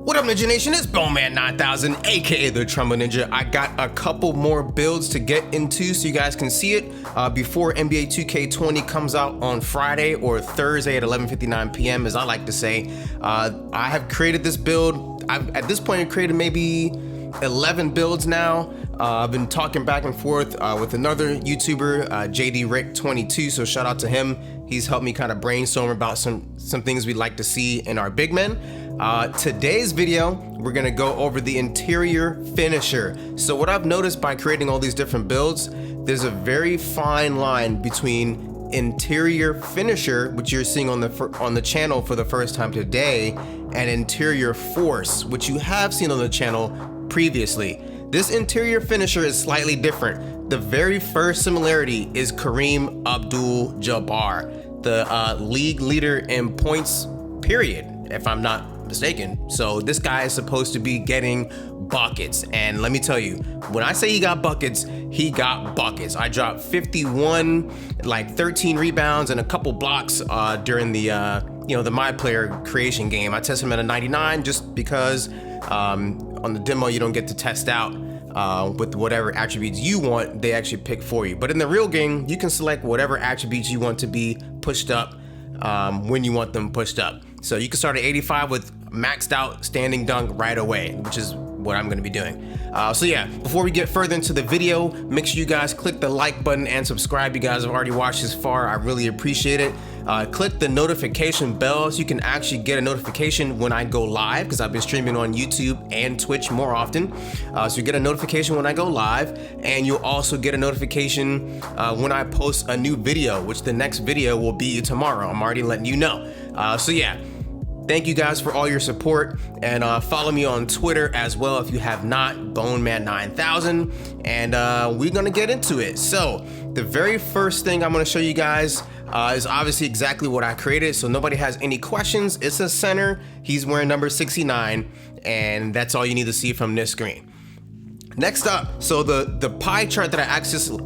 What up, Ninja Nation? It's Bowman 9000, aka the Trumbo Ninja. I got a couple more builds to get into so you guys can see it before NBA 2K20 comes out on Friday or Thursday at 11:59 p.m. as I like to say. I have created this build. I've at this point created maybe 11 builds now. I've been talking back and forth with another YouTuber, JD Rick 22, so shout out to him. He's helped me kind of brainstorm about some things we'd like to see in our big men. Today's video, we're gonna go over the interior finisher. So what I've noticed by creating all these different builds, there's a very fine line between interior finisher, which you're seeing on the channel for the first time today, and interior force, which you have seen on the channel previously. This interior finisher is slightly different. The very first similarity is Kareem Abdul-Jabbar, the league leader in points, period, if I'm not mistaken. So this guy is supposed to be getting buckets, and let me tell you, when I say he got buckets, he got buckets. I dropped 51, like 13 rebounds and a couple blocks during the the My Player creation game. I tested him at a 99 just because on the demo you don't get to test out with whatever attributes you want. They actually pick for you, but in the real game you can select whatever attributes you want to be pushed up when you want them pushed up. So you can start at 85 with maxed out standing dunk right away, which is what I'm gonna be doing. So yeah, before we get further into the video, make sure you guys click the like button and subscribe. You guys have already watched this far, I really appreciate it. Click the notification bell so you can actually get a notification when I go live, because I've been streaming on YouTube and Twitch more often. So you get a notification when I go live, and you'll also get a notification when I post a new video, which the next video will be tomorrow. I'm already letting you know. So yeah, thank you guys for all your support, and follow me on Twitter as well if you have not, Boneman9000, and we're gonna get into it. So the very first thing I'm gonna show you guys is obviously exactly what I created, so nobody has any questions. It's a center, he's wearing number 69, and that's all you need to see from this screen. Next up, so the pie chart that I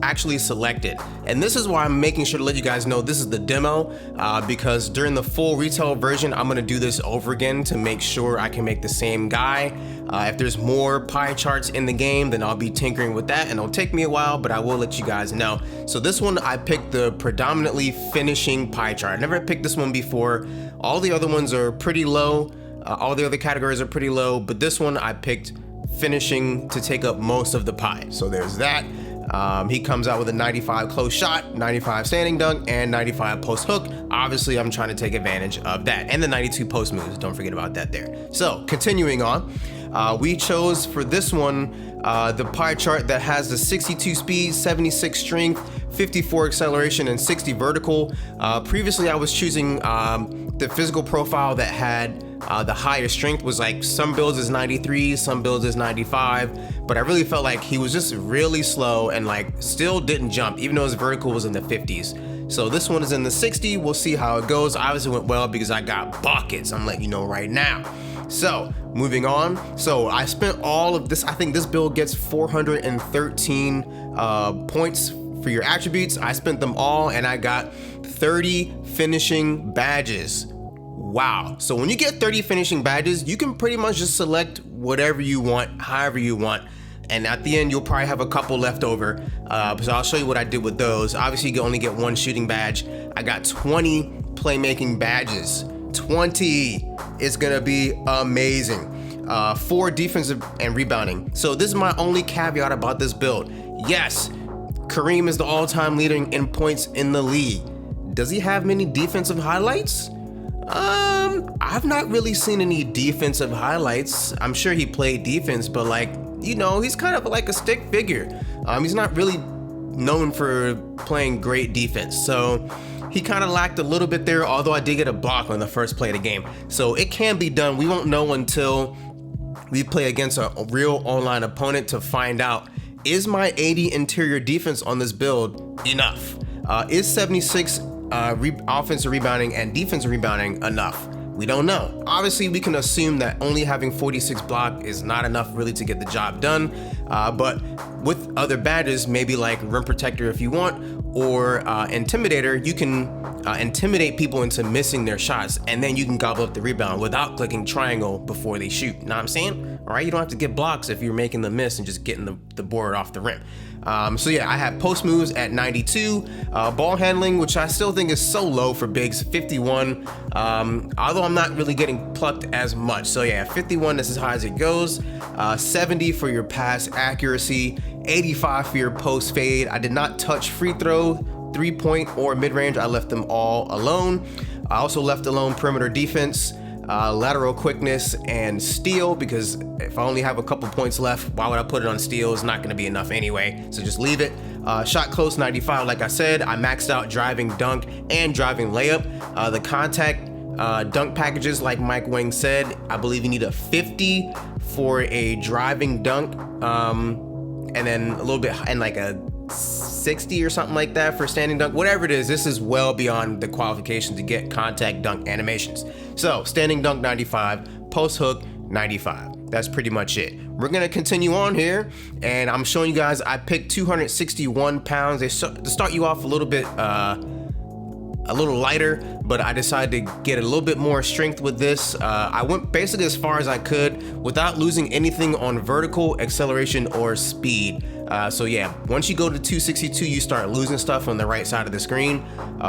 actually selected, and this is why I'm making sure to let you guys know this is the demo, because during the full retail version, I'm gonna do this over again to make sure I can make the same guy. If there's more pie charts in the game, then I'll be tinkering with that, and it'll take me a while, but I will let you guys know. So this one, I picked the predominantly finishing pie chart. I never picked this one before. All the other ones are pretty low. All the other categories are pretty low, but this one I picked finishing to take up most of the pie. So there's that. He comes out with a 95 close shot, 95 standing dunk, and 95 post hook. Obviously, I'm trying to take advantage of that, and the 92 post moves. Don't forget about that there. So continuing on, we chose for this one the pie chart that has the 62 speed, 76 strength, 54 acceleration, and 60 vertical. Previously, I was choosing the physical profile that had the higher strength. Was like some builds is 93, some builds is 95, but I really felt like he was just really slow and like still didn't jump, even though his vertical was in the 50s. So this one is in the 60. We'll see how it goes. Obviously went well because I got buckets, I'm letting you know right now. So moving on, so I spent all of this, I think this build gets 413 points for your attributes. I spent them all and I got 30 finishing badges. Wow. So when you get 30 finishing badges, you can pretty much just select whatever you want, however you want. And at the end, you'll probably have a couple left over. So I'll show you what I did with those. Obviously, you can only get one shooting badge. I got 20 playmaking badges. 20. It's gonna be amazing. 4 defensive and rebounding. So this is my only caveat about this build. Yes, Kareem is the all-time leader in points in the league. Does he have many defensive highlights? I've not really seen any defensive highlights. I'm sure he played defense, but like, you know, he's kind of like a stick figure. He's not really known for playing great defense. So he kind of lacked a little bit there, although I did get a block on the first play of the game. So it can be done. We won't know until we play against a real online opponent to find out, is my 80 interior defense on this build enough? Is 76 offensive rebounding and defensive rebounding enough? We don't know. Obviously, we can assume that only having 46 block is not enough really to get the job done. But with other badges, maybe like rim protector if you want, or intimidator, you can intimidate people into missing their shots, and then you can gobble up the rebound without clicking triangle before they shoot. Know what I'm saying? All right, you don't have to get blocks if you're making the miss and just getting the board off the rim. So yeah, I have post moves at 92, ball handling, which I still think is so low for bigs, 51, although I'm not really getting plucked as much. So yeah, 51 is as high as it goes, 70 for your pass accuracy, 85 for your post fade. I did not touch free throw, 3-point or mid-range. I left them all alone. I also left alone perimeter defense, lateral quickness, and steal, because if I only have a couple points left, why would I put it on steal? It's not going to be enough anyway, so just leave it. Shot close, 95. Like I said, I maxed out driving dunk and driving layup. The contact dunk packages, like Mike Wang said, I believe you need a 50 for a driving dunk, and then a little bit, and like a 60 or something like that for standing dunk. Whatever it is, this is well beyond the qualification to get contact dunk animations. So standing dunk 95, post hook 95. That's pretty much it. We're gonna continue on here, and I'm showing you guys, I picked 261 pounds. They start you off a little bit a little lighter, but I decided to get a little bit more strength with this. I went basically as far as I could without losing anything on vertical, acceleration, or speed. So yeah, once you go to 262, you start losing stuff on the right side of the screen.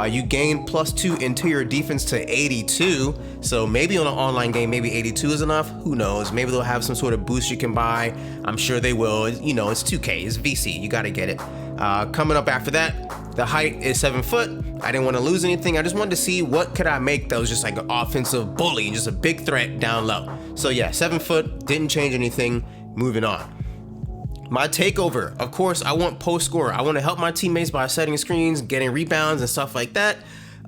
You gain +2 interior defense to 82. So maybe on an online game, maybe 82 is enough. Who knows? Maybe they'll have some sort of boost you can buy. I'm sure they will. You know, it's 2K, it's VC. You got to get it. Coming up after that, the height is 7 foot. I didn't want to lose anything. I just wanted to see what could I make that was just like an offensive bully and just a big threat down low. So yeah, 7 foot, didn't change anything. Moving on. My takeover, of course, I want post scorer. I want to help my teammates by setting screens, getting rebounds and stuff like that.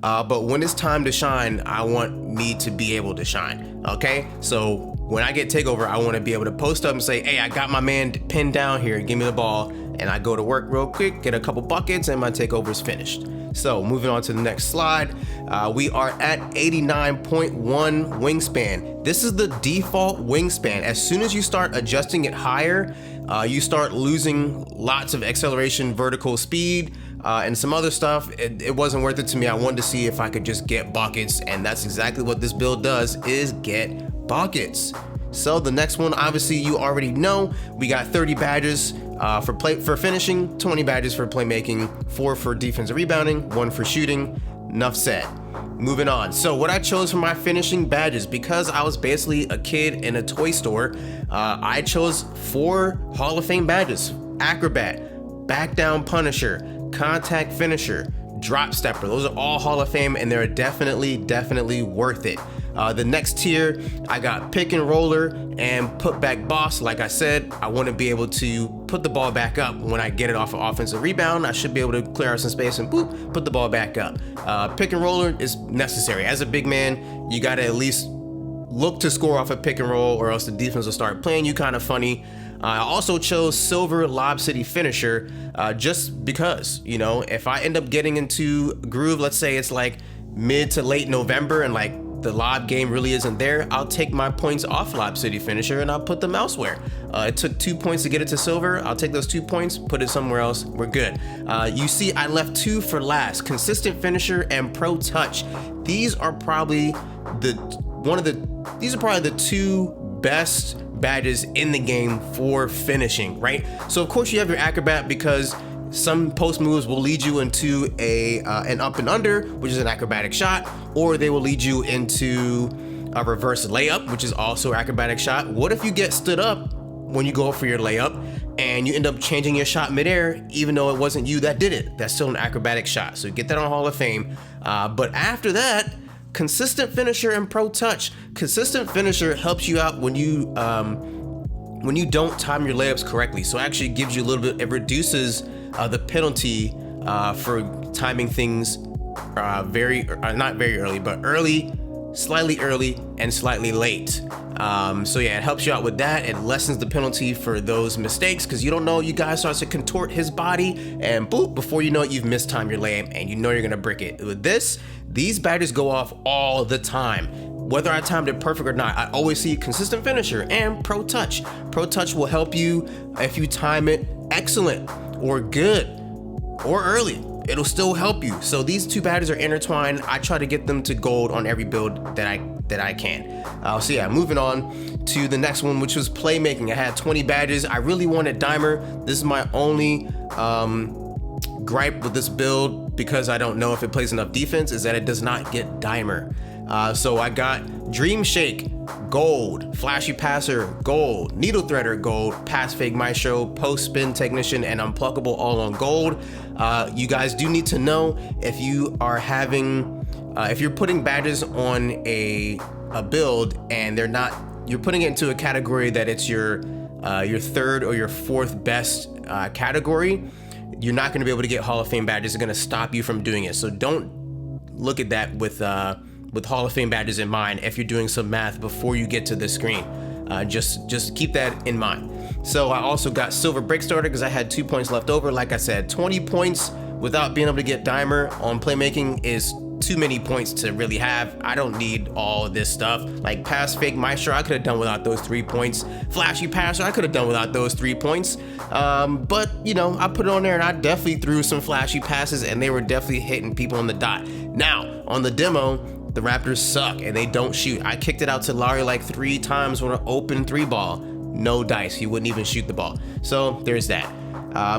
But when it's time to shine, I want me to be able to shine. Okay, so when I get takeover, I want to be able to post up and say, hey, I got my man pinned down here, give me the ball. And I go to work real quick, get a couple buckets, and my takeover is finished. So moving on to the next slide, we are at 89.1 wingspan. This is the default wingspan. As soon as you start adjusting it higher, you start losing lots of acceleration, vertical speed, and some other stuff. It wasn't worth it to me. I wanted to see if I could just get buckets, and that's exactly what this build does, is get buckets. So the next one, obviously you already know, we got 30 badges for finishing, 20 badges for playmaking, 4 for defensive rebounding, 1 for shooting. Enough said. Moving on. So what I chose for my finishing badges, because I was basically a kid in a toy store, I chose 4 Hall of Fame badges: acrobat, back down punisher, contact finisher, drop stepper. Those are all Hall of Fame, and they're definitely worth it. The next tier, I got pick and roller and put back boss. Like I said, I want to be able to put the ball back up when I get it off an offensive rebound. I should be able to clear out some space and boop, put the ball back up. Pick and roller is necessary. As a big man, you got to at least look to score off a pick and roll, or else the defense will start playing you kind of funny. I also chose silver Lob City finisher, just because, you know, if I end up getting into groove, let's say it's like mid to late November and like the lob game really isn't there, I'll take my points off Lob City finisher and I'll put them elsewhere. It took 2 points to get it to silver. I'll take those 2 points, put it somewhere else. We're good. You see, I left 2 for last: consistent finisher and pro touch. These are probably the 2 best badges in the game for finishing, right? So of course you have your acrobat, because some post moves will lead you into an up and under, which is an acrobatic shot, or they will lead you into a reverse layup, which is also an acrobatic shot. What if you get stood up when you go for your layup and you end up changing your shot midair, even though it wasn't you that did it? That's still an acrobatic shot. So you get that on Hall of Fame. But after that, consistent finisher and pro touch. Consistent finisher helps you out when you don't time your layups correctly. So it actually gives you a little bit, it reduces the penalty for timing things not very early, but early, slightly early, and slightly late. So yeah, it helps you out with that. It lessens the penalty for those mistakes, because you don't know, you guys start to contort his body, and boop, before you know it, you've mistimed your layup and you know you're gonna brick it. With this, these badges go off all the time. Whether I timed it perfect or not, I always see consistent finisher and pro touch. Pro touch will help you if you time it excellent or good or early. it'll still help you. So these two badges are intertwined. I try to get them to gold on every build that I can. So yeah, moving on to the next one, which was playmaking. I had 20 badges. I really wanted Dimer. This is my only gripe with this build, because I don't know if it plays enough defense, is that it does not get Dimer. So I got Dream Shake, gold, Flashy Passer, gold, Needle Threader, gold, Pass Fake Maestro, Post Spin Technician, and Unpluckable all on gold. You guys do need to know, if you are having, if you're putting badges on a build and they're not, you're putting it into a category that it's your third or your fourth best category, you're not going to be able to get Hall of Fame badges. It's going to stop you from doing it. So don't look at that with Hall of Fame badges in mind if you're doing some math before you get to this screen. Just keep that in mind. So I also got Silver Break Starter because I had 2 points left over. Like I said, 20 points without being able to get Dimer on playmaking is too many points to really have. I don't need all of this stuff. Like Pass Fake Maestro, I could have done without those 3 points. Flashy Passer, I could have done without those 3 points. But you know, I put it on there and I definitely threw some flashy passes and they were definitely hitting people on the dot. Now, on the demo, the Raptors suck and they don't shoot. I kicked it out to Larry like 3 times with an open 3-ball. No dice, he wouldn't even shoot the ball. So there's that.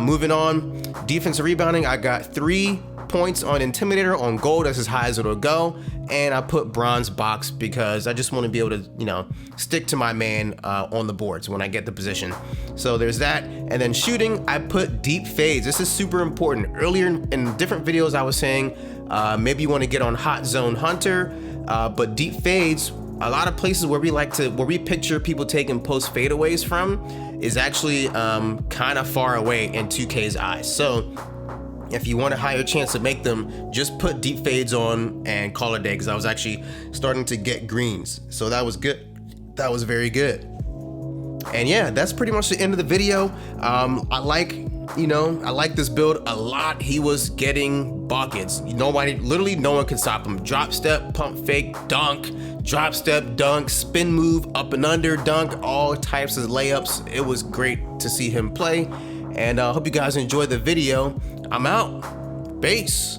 Moving on, defensive rebounding, I got 3 points on Intimidator on gold. That's as high as it'll go. And I put bronze box because I just want to be able to, you know, stick to my man on the boards when I get the position. So there's that. And then shooting, I put deep fades. This is super important. Earlier in different videos, I was saying maybe you want to get on Hot Zone Hunter, but deep fades, a lot of places where we picture people taking post fadeaways from is actually kind of far away in 2K's eyes. So if you want a higher chance to make them, just put deep fades on and call it a day, because I was actually starting to get greens. So that was good. That was very good. And yeah, that's pretty much the end of the video. I like this build a lot. He was getting buckets. Literally no one could stop him. Drop step, pump fake, dunk, drop step, dunk, spin move, up and under, dunk, all types of layups. It was great to see him play. And I hope you guys enjoyed the video. I'm out. Peace.